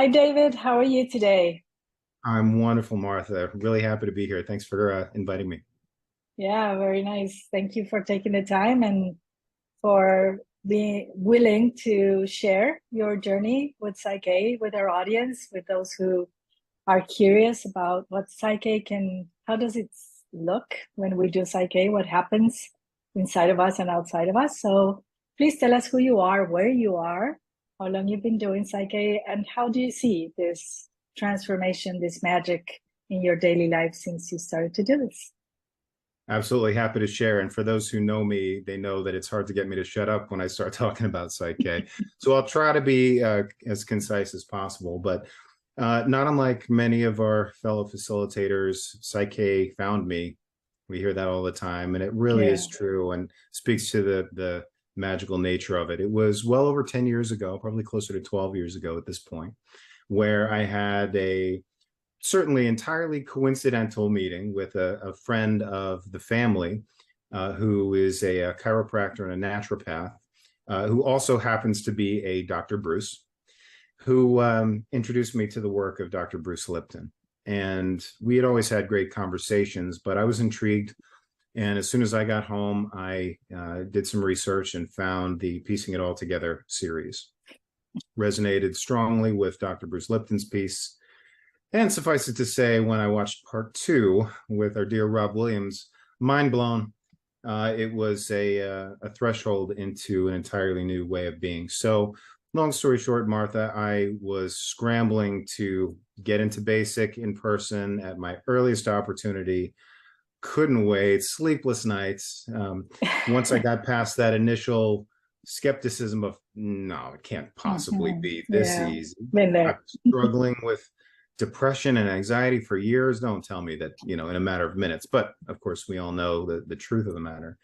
Hi, David. How are you today? I'm wonderful, Martha. Really happy to be here. Thanks for inviting me. Yeah, very nice. Thank you for taking the time and for being willing to share your journey with Psych-K with our audience, with those who are curious about what Psych-K can, how does it look when we do Psych-K, what happens inside of us and outside of us. So please tell us who you are, where you are, how long you've been doing Psych-K, and how do you see this transformation, this magic in your daily life since you started to do this? Absolutely happy to share. And for those who know me, they know that it's hard to get me to shut up when I start talking about Psych-K. So I'll try to be as concise as possible. But not unlike many of our fellow facilitators, Psych-K found me. We hear that all the time, and it really Yeah. is true and speaks to the magical nature of it. It was well over 10 years ago, probably closer to 12 years ago at this point, where I had a certainly entirely coincidental meeting with a friend of the family who is a chiropractor and a naturopath, who also happens to be a Dr. Bruce, who introduced me to the work of Dr. Bruce Lipton. And we had always had great conversations, but I was intrigued. And as soon as I got home, I did some research and found the Piecing It All Together series. Resonated strongly with Dr. Bruce Lipton's piece. And suffice it to say, when I watched part two with our dear Rob Williams, mind blown. It was a threshold into an entirely new way of being. So, long story short, Martha, I was scrambling to get into basic in person at my earliest opportunity. Couldn't wait, sleepless nights. Once I got past that initial skepticism of, no, it can't possibly Mhm. be this Yeah, easy. been I've there. been struggling with depression and anxiety for years. Don't tell me that, in a matter of minutes. But of course, we all know the truth of the matter.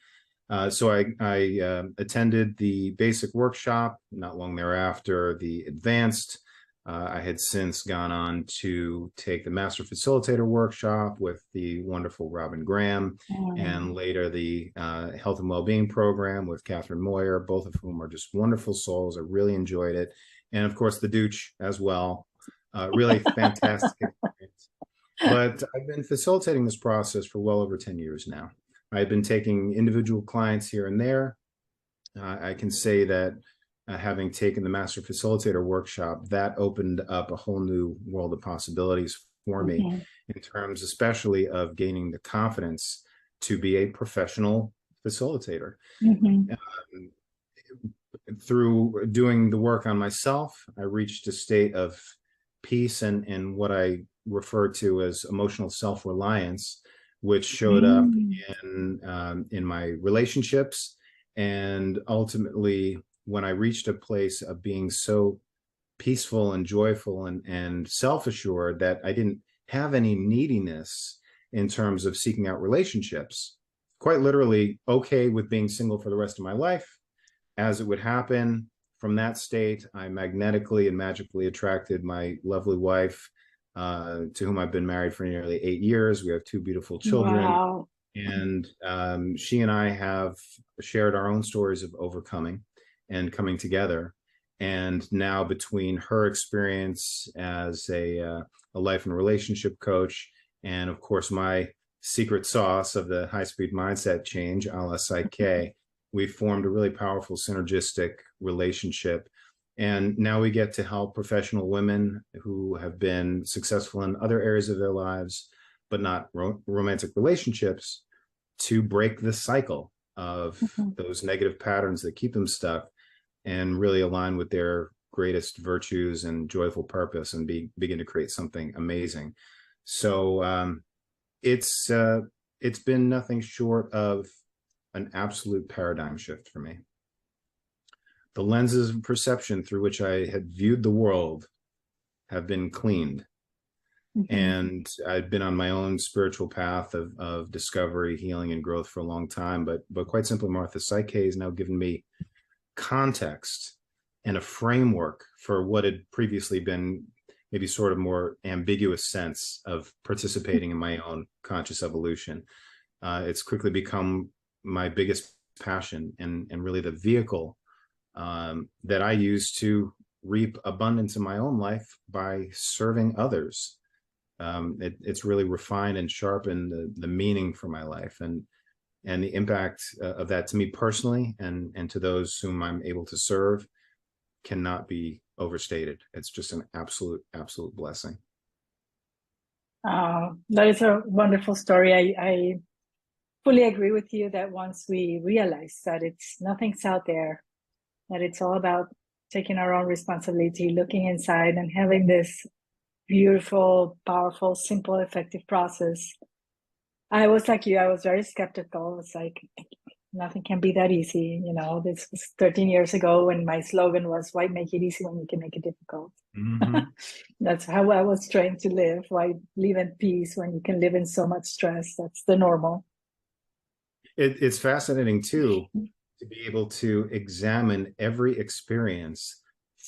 So I attended the basic workshop. Not long thereafter, the advanced. I had since gone on to take the master facilitator workshop with the wonderful Robin Graham, and Mm. later the health and well-being program with Catherine Moyer, both of whom are just wonderful souls. I really enjoyed it. And of course, the Dooch as well. Really fantastic experience. But I've been facilitating this process for well over 10 years now. I've been taking individual clients here and there. I can say that having taken the Master Facilitator workshop, that opened up a whole new world of possibilities for me Mhm. in terms, especially of gaining the confidence to be a professional facilitator. Mhm. Um, Through doing the work on myself, I reached a state of peace and what I refer to as emotional self-reliance, which showed up Mm. in my relationships, and ultimately when I reached a place of being so peaceful and joyful and self-assured that I didn't have any neediness in terms of seeking out relationships, quite literally okay with being single for the rest of my life. As it would happen, from that state, I magnetically and magically attracted my lovely wife, to whom I've been married for nearly 8 years. We have two beautiful children, Wow. and she and I have shared our own stories of overcoming and coming together. And now, between her experience as a life and relationship coach, and of course my secret sauce of the high speed mindset change, a la Psych-K, we've formed a really powerful synergistic relationship. And now we get to help professional women who have been successful in other areas of their lives, but not romantic relationships, to break the cycle of Mhm. those negative patterns that keep them stuck and really align with their greatest virtues and joyful purpose and begin to create something amazing. So it's it's been nothing short of an absolute paradigm shift for me. The lenses of perception through which I had viewed the world have been cleaned. Mhm. And I've been on my own spiritual path of discovery, healing, and growth for a long time. But quite simply, Martha, Psych-K has now given me context and a framework for what had previously been maybe sort of more ambiguous sense of participating in my own conscious evolution. It's quickly become my biggest passion and really the vehicle that I use to reap abundance in my own life by serving others. It's really refined and sharpened the meaning for my life, and the impact of that to me personally and to those whom I'm able to serve cannot be overstated. It's just an absolute blessing. That is a wonderful story. I fully agree with you that once we realize that nothing's out there, that it's all about taking our own responsibility, looking inside and having this beautiful, powerful, simple, effective process. I was like you, I was very skeptical. It's like, nothing can be that easy. This was 13 years ago when my slogan was, why make it easy when you can make it difficult? Mm-hmm. That's how I was trained to live. Why live in peace when you can live in so much stress? That's the normal. It's fascinating too, to be able to examine every experience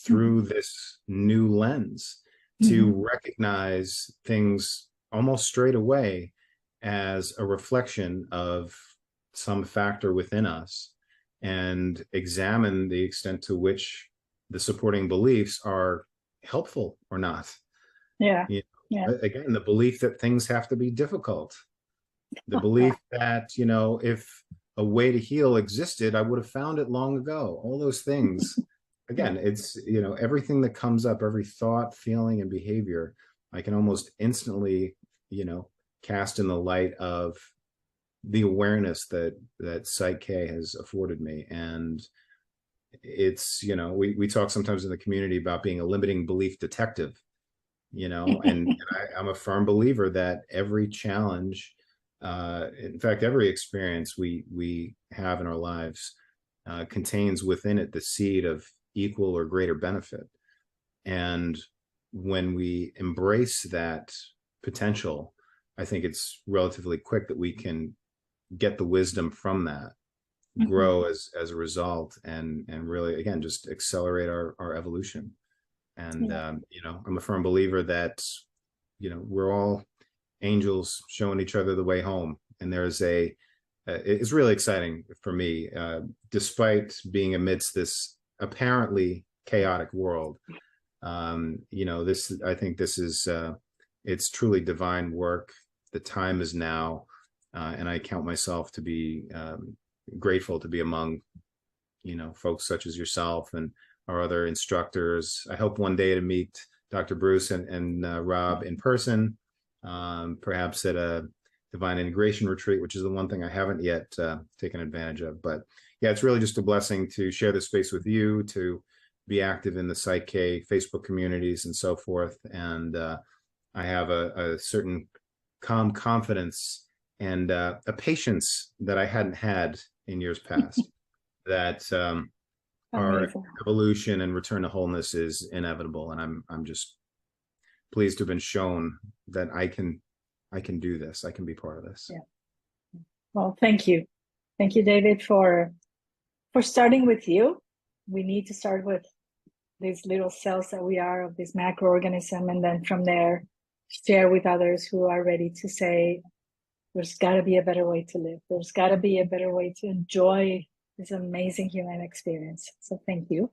through this new lens, to recognize things almost straight away as a reflection of some factor within us, and examine the extent to which the supporting beliefs are helpful or not. Yeah. Again, the belief that things have to be difficult, the belief that, if a way to heal existed, I would have found it long ago. All those things. Again, it's, everything that comes up, every thought, feeling, and behavior, I can almost instantly, cast in the light of the awareness that PSYCH-K has afforded me. And it's, we talk sometimes in the community about being a limiting belief detective, and I'm a firm believer that every challenge, in fact, every experience we have in our lives contains within it the seed of equal or greater benefit. And when we embrace that potential, I think it's relatively quick that we can get the wisdom from that, grow as a result, and really, again, just accelerate our evolution. And I'm a firm believer that we're all angels showing each other the way home. And there's it's really exciting for me, despite being amidst this apparently chaotic world. I think this is it's truly divine work. The time is now, and I count myself to be grateful to be among folks such as yourself and our other instructors. I hope one day to meet Dr. Bruce and Rob in person, perhaps at a divine integration retreat, which is the one thing I haven't yet taken advantage of. But yeah, it's really just a blessing to share this space with you, to be active in the PSYCH-K Facebook communities and so forth. And I have a certain calm confidence and a patience that I hadn't had in years past, that our evolution and return to wholeness is inevitable. And I'm just pleased to have been shown that I can do this. I can be part of this. Yeah. Well, thank you. Thank you, David, for starting with you. We need to start with these little cells that we are of this macroorganism, and then from there share with others who are ready to say, there's got to be a better way to live. There's got to be a better way to enjoy this amazing human experience. So thank you.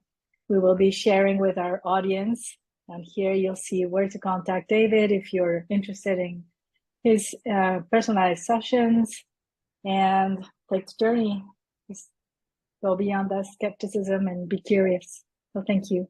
We will be sharing with our audience, and here you'll see where to contact David if you're interested in his personalized sessions, and take the journey. Just go beyond that skepticism and be curious. So thank you.